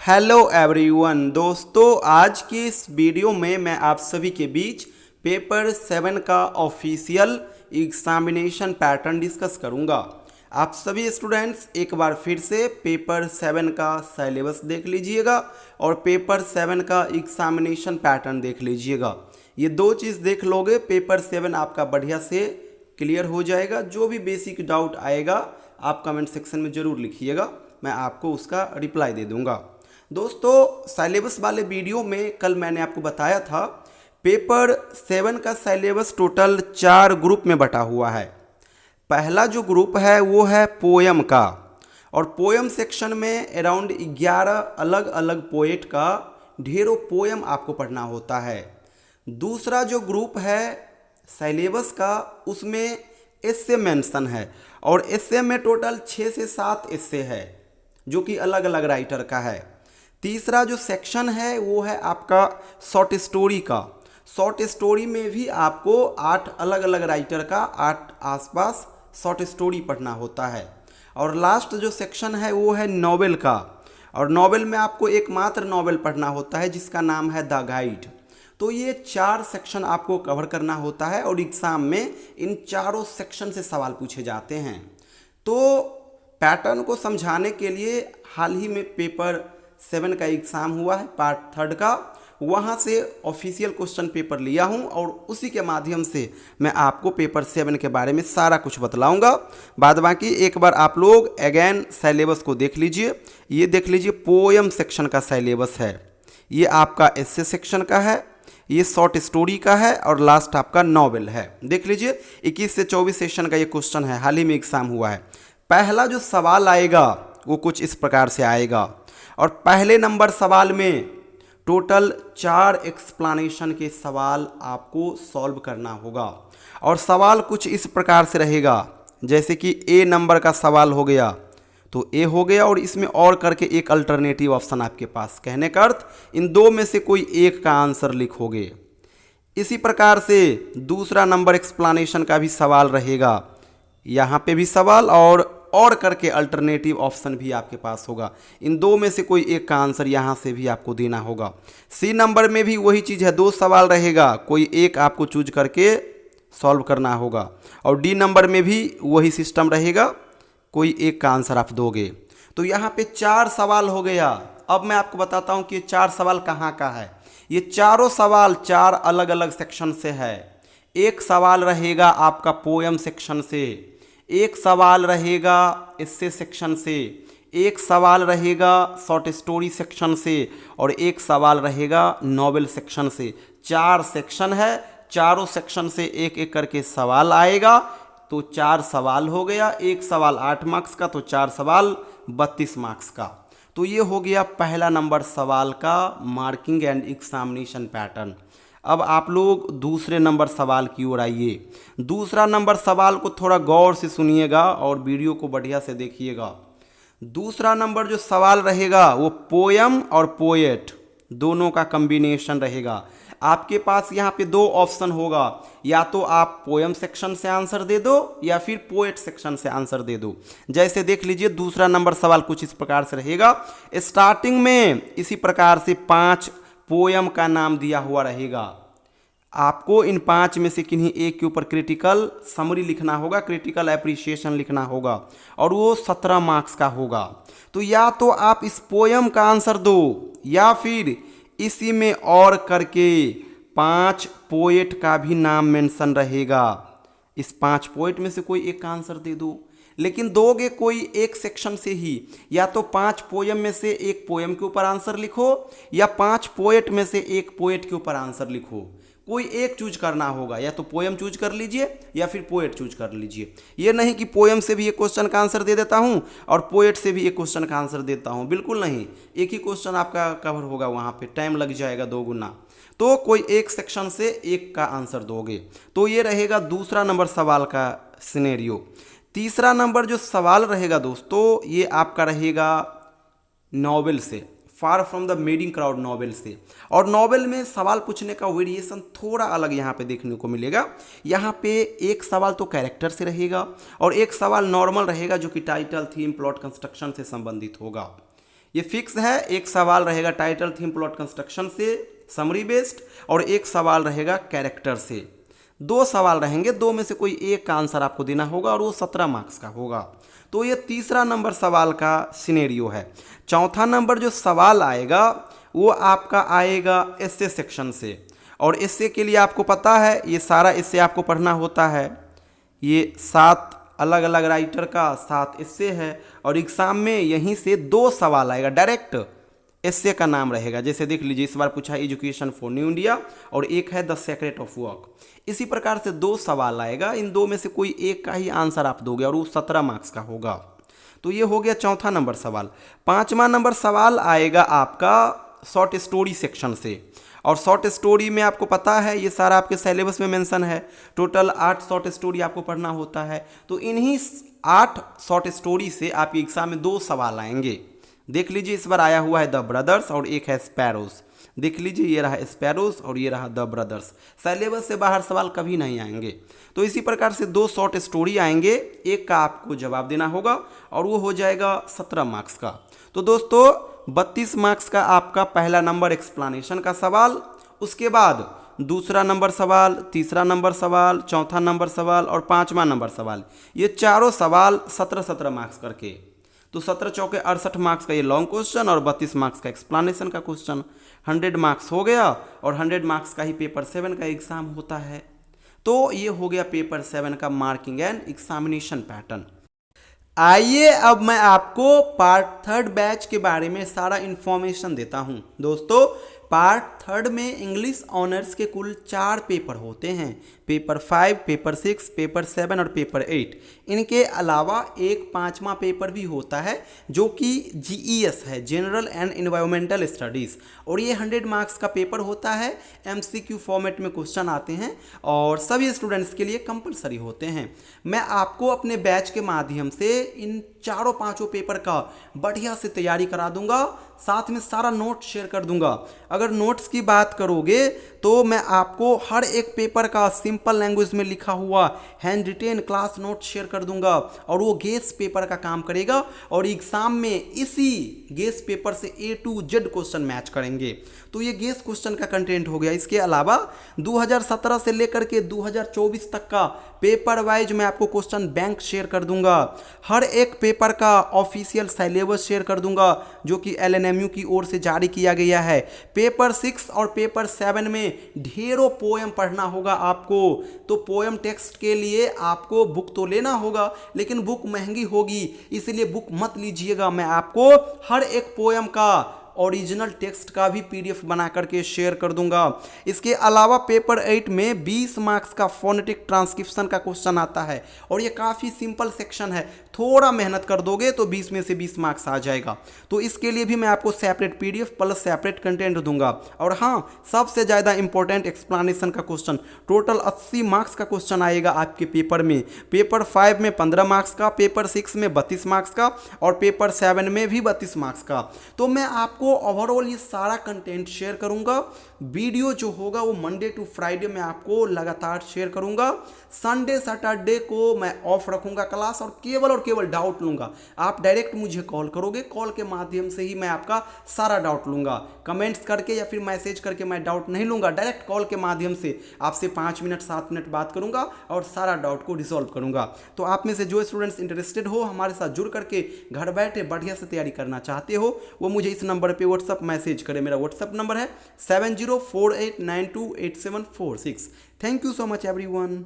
Hello everyone दोस्तों, आज की इस वीडियो में मैं आप सभी के बीच पेपर 7 का ऑफिशियल एग्जामिनेशन पैटर्न डिस्कस करूंगा। आप सभी स्टूडेंट्स एक बार फिर से पेपर 7 का सिलेबस देख लीजिएगा और पेपर 7 का एग्जामिनेशन पैटर्न देख लीजिएगा। ये दो चीज़ देख लोगे, पेपर 7 आपका बढ़िया से क्लियर हो जाएगा। जो भी बेसिक डाउट आएगा आप कमेंट सेक्शन में ज़रूर लिखिएगा, मैं आपको उसका रिप्लाई दे दूंगा। दोस्तों, सिलेबस वाले वीडियो में कल मैंने आपको बताया था पेपर 7 का सिलेबस टोटल 4 ग्रुप में बटा हुआ है। पहला जो ग्रुप है वो है पोयम का, और पोयम सेक्शन में अराउंड 11 अलग अलग पोएट का ढेरों पोयम आपको पढ़ना होता है। दूसरा जो ग्रुप है सिलेबस का, उसमें एस्से मेंशन है, और एस्से में टोटल 6 से 7 एस्से है जो कि अलग अलग राइटर का है। तीसरा जो सेक्शन है वो है आपका शॉर्ट स्टोरी का। शॉर्ट स्टोरी में भी आपको 8 अलग अलग राइटर का 8 आसपास शॉर्ट स्टोरी पढ़ना होता है। और लास्ट जो सेक्शन है वो है नॉवेल का, और नॉवेल में आपको एकमात्र नॉवेल पढ़ना होता है जिसका नाम है द गाइड। तो ये 4 सेक्शन आपको कवर करना होता है, और एग्ज़ाम में इन चारों सेक्शन से सवाल पूछे जाते हैं। तो पैटर्न को समझाने के लिए हाल ही में पेपर 7 का एग्ज़ाम हुआ है पार्ट 3 का, वहाँ से ऑफिशियल क्वेश्चन पेपर लिया हूँ और उसी के माध्यम से मैं आपको पेपर 7 के बारे में सारा कुछ बतलाऊँगा। बाद बाकी एक बार आप लोग अगेन सिलेबस को देख लीजिए। ये देख लीजिए, पोयम सेक्शन का सिलेबस है, ये आपका एस्से सेक्शन का है, ये शॉर्ट स्टोरी का है, और लास्ट आपका नॉवेल है। देख लीजिए 21 से 24 सेशन का ये क्वेश्चन है, हाल ही में एग्ज़ाम हुआ है। पहला जो सवाल आएगा वो कुछ इस प्रकार से आएगा, और पहले नंबर सवाल में टोटल 4 एक्सप्लेनेशन के सवाल आपको सॉल्व करना होगा। और सवाल कुछ इस प्रकार से रहेगा, जैसे कि ए नंबर का सवाल हो गया तो ए हो गया, और इसमें और करके एक अल्टरनेटिव ऑप्शन आपके पास, कहने का अर्थ इन दो में से कोई एक का आंसर लिखोगे। इसी प्रकार से दूसरा नंबर एक्सप्लेनेशन का भी सवाल रहेगा, यहाँ पे भी सवाल और करके अल्टरनेटिव ऑप्शन भी आपके पास होगा। इन दो में से कोई एक का आंसर यहाँ से भी आपको देना होगा। सी नंबर में भी वही चीज़ है, 2 सवाल रहेगा, कोई एक आपको चूज करके सॉल्व करना होगा। और डी नंबर में भी वही सिस्टम रहेगा, कोई एक का आंसर आप दोगे। तो यहाँ पे 4 सवाल हो गया। अब मैं आपको बताता हूँ कि ये 4 सवाल कहाँ का है। ये चारों सवाल 4 अलग अलग सेक्शन से है। एक सवाल रहेगा आपका पोयम सेक्शन से, एक सवाल रहेगा एस्से सेक्शन से, एक सवाल रहेगा शॉर्ट स्टोरी सेक्शन से, और एक सवाल रहेगा नॉवेल सेक्शन से। 4 सेक्शन है, चारों सेक्शन से एक एक करके सवाल आएगा। तो 4 सवाल हो गया, एक सवाल 8 मार्क्स का, तो 4 सवाल 32 मार्क्स का। तो ये हो गया पहला नंबर सवाल का मार्किंग एंड एग्जामिनेशन पैटर्न। अब आप लोग दूसरे नंबर सवाल की ओर आइए। दूसरा नंबर सवाल को थोड़ा गौर से सुनिएगा और वीडियो को बढ़िया से देखिएगा। दूसरा नंबर जो सवाल रहेगा वो पोयम और पोएट दोनों का कॉम्बिनेशन रहेगा। आपके पास यहाँ पे 2 ऑप्शन होगा, या तो आप पोयम सेक्शन से आंसर दे दो या फिर पोएट सेक्शन से आंसर दे दो। जैसे देख लीजिए दूसरा नंबर सवाल कुछ इस प्रकार से रहेगा। स्टार्टिंग में इसी प्रकार से 5 पोयम का नाम दिया हुआ रहेगा। आपको इन 5 में से किन्हीं एक के ऊपर क्रिटिकल समरी लिखना होगा, क्रिटिकल एप्रिसिएशन लिखना होगा, और वो 17 मार्क्स का होगा। तो या तो आप इस पोयम का आंसर दो, या फिर इसी में और करके 5 पोएट का भी नाम मेंशन रहेगा। इस 5 पोएट में से कोई एक का आंसर दे दो, लेकिन दोगे कोई एक सेक्शन से ही। या तो 5 पोयम में से एक पोयम के ऊपर आंसर लिखो, या 5 पोएट में से एक पोएट के ऊपर आंसर लिखो। कोई एक चूज करना होगा, या तो पोयम चूज कर लीजिए या फिर पोएट चूज कर लीजिए। ये नहीं कि पोयम से भी एक क्वेश्चन का आंसर दे देता हूँ और पोएट से भी एक क्वेश्चन का आंसर देता हूँ, बिल्कुल नहीं। एक ही क्वेश्चन आपका कवर होगा, वहाँ पे टाइम लग जाएगा 2 गुना। तो कोई एक सेक्शन से एक का आंसर दोगे। तो ये रहेगा दूसरा नंबर सवाल का सिनेरियो। तीसरा नंबर जो सवाल रहेगा दोस्तों, ये आपका रहेगा नॉवेल से, far from the madding crowd novel से। और नॉवेल में सवाल पूछने का वेरिएशन थोड़ा अलग यहाँ पे देखने को मिलेगा। यहाँ पे एक सवाल तो कैरेक्टर से रहेगा और एक सवाल नॉर्मल रहेगा जो कि टाइटल, थीम, प्लॉट, कंस्ट्रक्शन से संबंधित होगा। ये फिक्स है। एक सवाल रहेगा टाइटल थीम प्लॉट कंस्ट्रक्शन से समरी बेस्ड, और एक सवाल रहेगा कैरेक्टर से। 2 सवाल रहेंगे, 2 में से कोई एक का आंसर आपको देना होगा और वो 17 मार्क्स का होगा। तो ये तीसरा नंबर सवाल का सिनेरियो है। चौथा नंबर जो सवाल आएगा वो आपका आएगा एस्से सेक्शन से, और एस्से के लिए आपको पता है ये सारा एस्से आपको पढ़ना होता है। ये 7 अलग अलग राइटर का 7 एस्से है, और एग्जाम में यहीं से 2 सवाल आएगा डायरेक्ट एस्से का नाम रहेगा। जैसे देख लीजिए, इस बार पूछा एजुकेशन फॉर न्यू इंडिया, और एक है द सीक्रेट ऑफ वर्क। इसी प्रकार से 2 सवाल आएगा, इन 2 में से कोई एक का ही आंसर आप दोगे और वो 17 मार्क्स का होगा। तो ये हो गया चौथा नंबर सवाल। 5वां नंबर सवाल आएगा आपका शॉर्ट स्टोरी सेक्शन से, और शॉर्ट स्टोरी में आपको पता है ये सारा आपके सिलेबस में मेंशन है। टोटल 8 शॉर्ट स्टोरी आपको पढ़ना होता है। तो इन्हीं 8 शॉर्ट स्टोरी से आपके एग्जाम में 2 सवाल आएंगे। देख लीजिए, इस बार आया हुआ है द ब्रदर्स और एक है स्पैरोज। देख लीजिए, ये रहा स्पैरोज और ये रहा द ब्रदर्स। सिलेबस से बाहर सवाल कभी नहीं आएंगे। तो इसी प्रकार से 2 शॉर्ट स्टोरी आएंगे, एक का आपको जवाब देना होगा और वो हो जाएगा 17 मार्क्स का। तो दोस्तों 32 मार्क्स का आपका पहला नंबर एक्सप्लेनेशन का सवाल, उसके बाद दूसरा नंबर सवाल, तीसरा नंबर सवाल, चौथा नंबर सवाल और 5वां नंबर सवाल। ये चारों सवाल 17-17 मार्क्स करके। तो 17 चौके 68 मार्क्स का ये लॉन्ग क्वेश्चन और 32 मार्क्स का एक्सप्लेनेशन का क्वेश्चन। 100 मार्क्स हो गया, और 100 मार्क्स का ही पेपर 7 का एग्जाम होता है। तो ये हो गया पेपर 7 का मार्किंग एंड एग्जामिनेशन पैटर्न। आइए अब मैं आपको पार्ट 3 बैच के बारे में सारा इन्फॉर्मेशन देता हूं। दोस्तों पार्ट 3 में इंग्लिश ऑनर्स के कुल 4 पेपर होते हैं। पेपर 5, पेपर 6, पेपर 7 और पेपर 8। इनके अलावा एक 5वां पेपर भी होता है जो कि GES है, जनरल एंड एनवायरमेंटल स्टडीज़, और ये 100 मार्क्स का पेपर होता है। MCQ फॉर्मेट में क्वेश्चन आते हैं और सभी स्टूडेंट्स के लिए कंपलसरी होते हैं। मैं आपको अपने बैच के माध्यम से इन 4-5 पेपर का बढ़िया से तैयारी करा दूंगा, साथ में सारा नोट शेयर कर दूंगा। अगर नोट्स की बात करोगे तो मैं आपको हर एक पेपर का सिंपल लैंग्वेज में लिखा हुआ hand retain class note share कर दूंगा, और वो गेस पेपर का काम करेगा, और एग्जाम में इसी गेस पेपर से A to Z question match करेंगे। तो ये गेस क्वेश्चन का कंटेंट हो गया। इसके अलावा 2017 से लेकर के 2024 तक का पेपर वाइज मैं आपको क्वेश्चन बैंक शेयर कर दूंगा। हर एक पेपर का ऑफिशियल सिलेबस शेयर कर दूंगा जो कि LNMU की ओर से जारी किया गया है। पेपर 6 और पेपर 7 में ढेरों पोएम पढ़ना होगा आपको। तो पोएम टेक्स्ट के लिए आपको बुक तो लेना होगा, लेकिन बुक महंगी होगी, इसलिए बुक मत लीजिएगा। मैं आपको हर एक पोएम का ओरिजिनल टेक्स्ट का भी PDF बना करके शेयर कर दूंगा। इसके अलावा पेपर 8 में 20 मार्क्स का फोनेटिक ट्रांसक्रिप्शन का क्वेश्चन आता है, और ये काफ़ी सिंपल सेक्शन है। थोड़ा मेहनत कर दोगे तो 20 में से 20 मार्क्स आ जाएगा। तो इसके लिए भी मैं आपको separate PDF plus separate content दूंगा। और हाँ, सबसे ज़्यादा इंपॉर्टेंट एक्सप्लेनेशन का क्वेश्चन, टोटल 80 मार्क्स का क्वेश्चन आएगा आपके पेपर में। पेपर 5 में 15 मार्क्स का, पेपर 6 में 32 मार्क्स का, और पेपर 7 में भी 32 मार्क्स का। तो मैं आपको ओवरऑल ये सारा कंटेंट शेयर करूंगा। वीडियो जो होगा वो मंडे टू फ्राइडे में आपको लगातार शेयर करूंगा। संडे सैटरडे को मैं ऑफ रखूंगा क्लास, और केवल डाउट लूंगा। आप डायरेक्ट मुझे कॉल करोगे, कॉल के माध्यम से ही मैं आपका सारा डाउट लूंगा। कमेंट्स करके या फिर मैसेज करके मैं डाउट नहीं लूंगा, डायरेक्ट कॉल के माध्यम से आपसे 5 मिनट 7 मिनट बात करूंगा और सारा डाउट को रिजॉल्व करूंगा। तो आप में से जो स्टूडेंट्स इंटरेस्टेड हो, हमारे साथ जुड़ करके घर बैठे बढ़िया से तैयारी करना चाहते हो, वो मुझे इस नंबर पे व्हाट्सअप मैसेज करें। मेरा व्हाट्सअप नंबर है 7048928746। Thank you so much everyone.